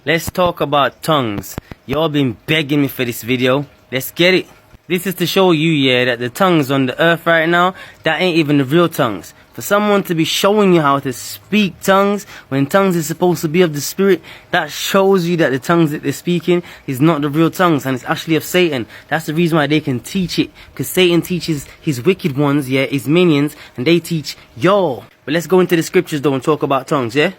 Let's talk about tongues. Y'all been begging me for this video. Let's get it. This is to show you, yeah, that the tongues on the earth right now, that ain't even the real tongues. For someone to be showing you how to speak tongues, when tongues is supposed to be of the spirit, that shows you that the tongues that they're speaking is not the real tongues, and it's actually of Satan. That's the reason why they can teach it. Because Satan teaches his wicked ones, yeah, his minions, and they teach y'all. But let's go into the scriptures though and talk about tongues, yeah?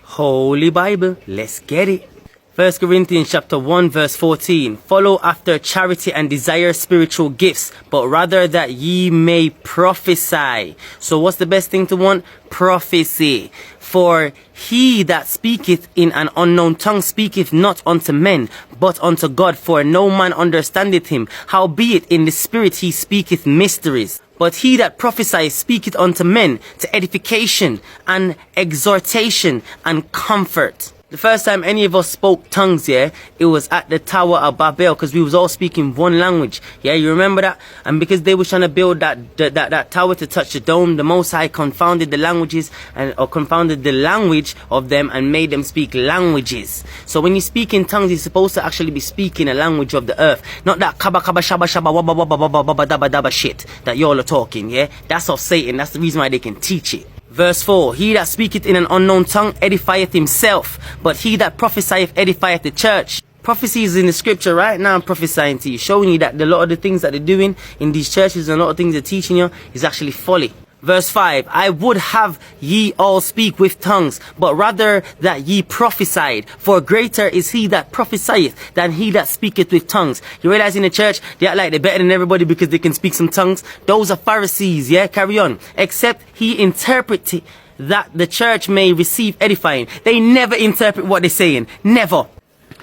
Holy Bible, let's get it. 1 Corinthians chapter 1 verse 14. Follow after charity and desire spiritual gifts, but rather that ye may prophesy. So what's the best thing to want? Prophecy. For he that speaketh in an unknown tongue speaketh not unto men, but unto God, for no man understandeth him. Howbeit in the spirit he speaketh mysteries. But he that prophesieth speaketh unto men to edification and exhortation and comfort. The first time any of us spoke tongues, yeah, it was at the Tower of Babel, because we was all speaking one language. Yeah, you remember that? And because they were trying to build that tower to touch the dome, the Most High confounded the languages or confounded the language of them and made them speak languages. So when you speak in tongues, you're supposed to actually be speaking a language of the earth, not that kaba kaba shaba shaba waba waba waba waba daba daba shit that y'all are talking. Yeah, that's of Satan. That's the reason why they can teach it. Verse 4, he that speaketh in an unknown tongue edifieth himself, but he that prophesieth edifieth the church. Prophecy is in the scripture right now. I'm prophesying to you, showing you that a lot of the things that they're doing in these churches and a lot of things they're teaching you is actually folly. Verse 5, I would have ye all speak with tongues, but rather that ye prophesied. For greater is he that prophesieth than he that speaketh with tongues. You realize in the church, they act like they're better than everybody because they can speak some tongues. Those are Pharisees, yeah? Carry on. Except he interpret it, that the church may receive edifying. They never interpret what they're saying. Never.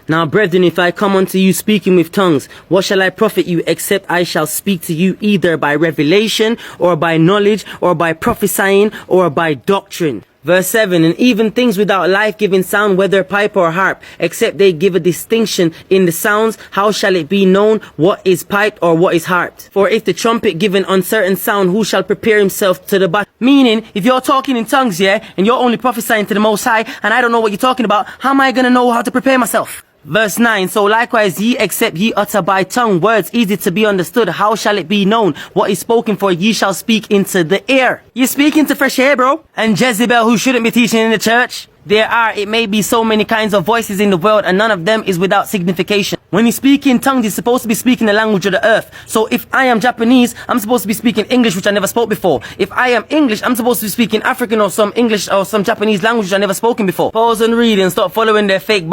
Now, brethren, if I come unto you speaking with tongues, what shall I profit you, except I shall speak to you either by revelation, or by knowledge, or by prophesying, or by doctrine? Verse 7, and even things without life-giving sound, whether pipe or harp, except they give a distinction in the sounds, how shall it be known what is piped or what is harped? For if the trumpet give an uncertain sound, who shall prepare himself to the battle? Meaning, if you're talking in tongues, yeah, and you're only prophesying to the Most High, and I don't know what you're talking about, how am I going to know how to prepare myself? Verse 9, so likewise ye, except ye utter by tongue words easy to be understood, how shall it be known what is spoken? For ye shall speak into the air. You're speaking to fresh air, bro. And Jezebel, who shouldn't be teaching in the church. There are, it may be, so many kinds of voices in the world, and none of them is without signification. When you speak in tongues, you're supposed to be speaking the language of the earth. So if I am Japanese, I'm supposed to be speaking English, which I never spoke before. If I am English, I'm supposed to be speaking African or some English or some Japanese language which I never spoken before. Pause and read and stop following their fake